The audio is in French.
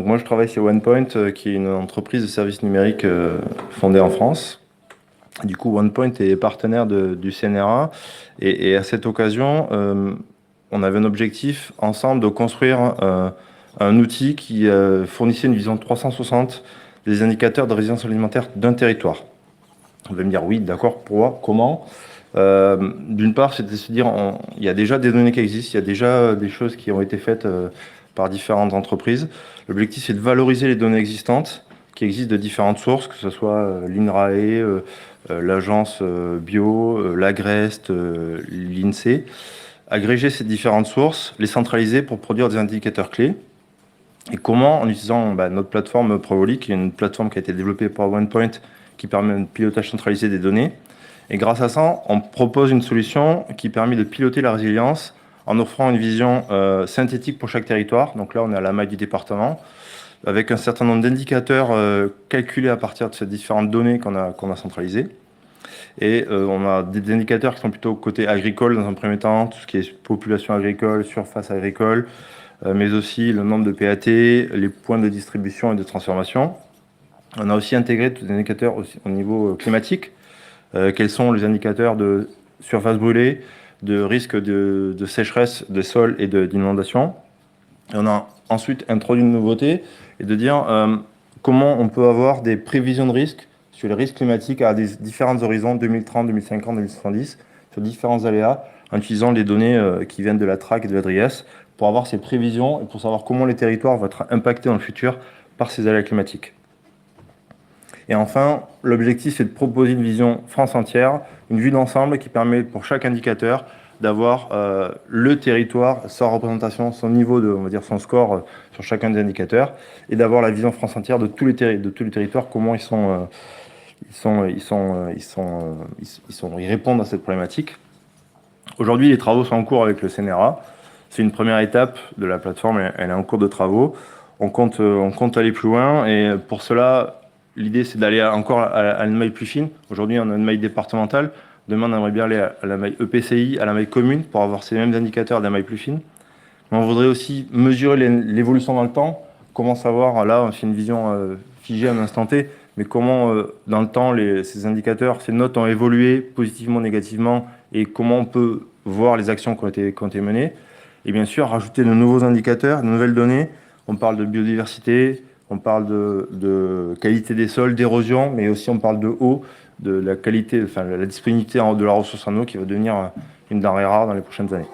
Donc moi je travaille chez OnePoint, qui est une entreprise de services numériques fondée en France. Du coup, OnePoint est partenaire du CNRA et à cette occasion, on avait un objectif ensemble de construire un outil qui fournissait une vision 360 des indicateurs de résilience alimentaire d'un territoire. On va me dire oui, d'accord, pourquoi, comment? D'une part, c'est de se dire, il y a déjà des données qui existent, il y a déjà des choses qui ont été faites par différentes entreprises. L'objectif, c'est de valoriser les données existantes, qui existent de différentes sources, que ce soit l'INRAE, l'agence bio, l'Agrest, l'INSEE. Agréger ces différentes sources, les centraliser pour produire des indicateurs clés. Et comment? En utilisant notre plateforme Provoli, qui est une plateforme qui a été développée par OnePoint, qui permet un pilotage centralisé des données. Et grâce à ça, on propose une solution qui permet de piloter la résilience en offrant une vision synthétique pour chaque territoire. Donc là, on est à la maille du département, avec un certain nombre d'indicateurs calculés à partir de ces différentes données qu'on a centralisées. Et on a des indicateurs qui sont plutôt côté agricole dans un premier temps, tout ce qui est population agricole, surface agricole, mais aussi le nombre de PAT, les points de distribution et de transformation. On a aussi intégré tous les indicateurs aussi au niveau climatique. Quels sont les indicateurs de surface brûlée, de risque de sécheresse des sols et d'inondation. On a ensuite introduit une nouveauté et de dire comment on peut avoir des prévisions de risque sur les risques climatiques à des différents horizons, 2030, 2050, 2070, sur différents aléas, en utilisant les données qui viennent de la TRAC et de la DRIES, pour avoir ces prévisions et pour savoir comment les territoires vont être impactés dans le futur par ces aléas climatiques. Et enfin, l'objectif, c'est de proposer une vision France entière, une vue d'ensemble qui permet pour chaque indicateur d'avoir le territoire, sa représentation, son niveau de, on va dire, son score sur chacun des indicateurs, et d'avoir la vision France entière de tous les territoires, comment ils répondent à cette problématique. Aujourd'hui, les travaux sont en cours avec le CNRA. C'est une première étape de la plateforme, elle est en cours de travaux. On compte aller plus loin, et pour cela, l'idée, c'est d'aller encore à une maille plus fine. Aujourd'hui, on a une maille départementale. Demain, on aimerait bien aller à la maille EPCI, à la maille commune, pour avoir ces mêmes indicateurs de la maille plus fine. Mais on voudrait aussi mesurer l'évolution dans le temps. Comment savoir, là, c'est une vision figée à un instant T, mais comment, dans le temps, ces indicateurs, ces notes ont évolué positivement, négativement, et comment on peut voir les actions qui ont été menées. Et bien sûr, rajouter de nouveaux indicateurs, de nouvelles données. On parle de biodiversité, on parle de qualité des sols, d'érosion, mais aussi on parle de eau, de la qualité, enfin la disponibilité de la ressource en eau qui va devenir une denrée rare dans les prochaines années.